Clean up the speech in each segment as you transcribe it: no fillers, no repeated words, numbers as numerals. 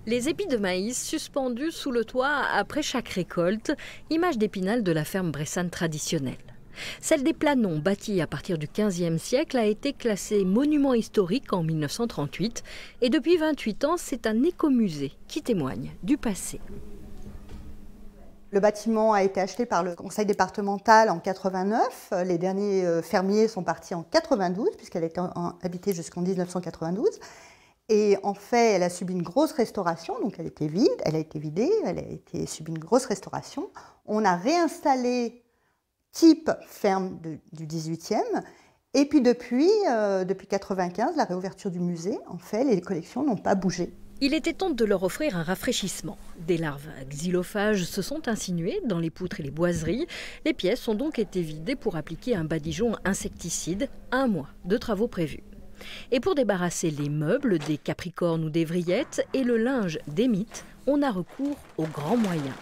Les épis de maïs suspendus sous le toit après chaque récolte, image d'Épinal de la ferme bressane traditionnelle. Celle des Planons, bâtie à partir du XVe siècle, a été classée monument historique en 1938 et depuis 28 ans, c'est un écomusée qui témoigne du passé. Le bâtiment a été acheté par le conseil départemental en 89. Les derniers fermiers sont partis en 92, puisqu'elle a été habitée jusqu'en 1992. Et en fait, elle a subi une grosse restauration, donc elle était vide, elle a été vidée, elle a subi une grosse restauration. On a réinstallé type ferme du 18e. Et puis depuis 1995, la réouverture du musée, en fait, les collections n'ont pas bougé. Il était temps de leur offrir un rafraîchissement. Des larves xylophages se sont insinuées dans les poutres et les boiseries. Les pièces ont donc été vidées pour appliquer un badigeon insecticide. 1 mois de travaux prévus. Et pour débarrasser les meubles des capricornes ou des vrillettes et le linge des mythes, on a recours aux grands moyens.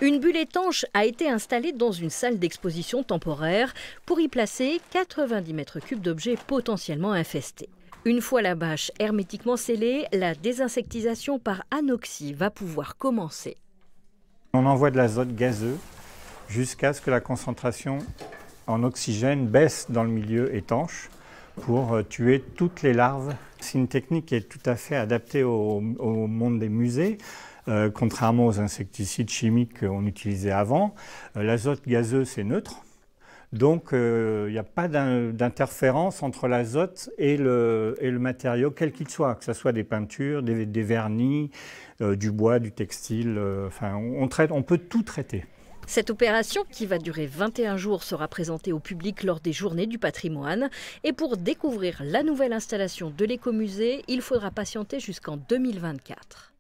Une bulle étanche a été installée dans une salle d'exposition temporaire pour y placer 90 mètres cubes d'objets potentiellement infestés. Une fois la bâche hermétiquement scellée, la désinsectisation par anoxie va pouvoir commencer. On envoie de l'azote gazeux jusqu'à ce que la concentration en oxygène baisse dans le milieu étanche pour tuer toutes les larves. C'est une technique qui est tout à fait adaptée au monde des musées. Contrairement aux insecticides chimiques qu'on utilisait avant, l'azote gazeux c'est neutre. Donc il n'y a pas d'interférence entre l'azote et le matériau, quel qu'il soit, que ce soit des peintures, des vernis, du bois, du textile, on peut tout traiter. Cette opération, qui va durer 21 jours, sera présentée au public lors des Journées du patrimoine. Et pour découvrir la nouvelle installation de l'écomusée, il faudra patienter jusqu'en 2024.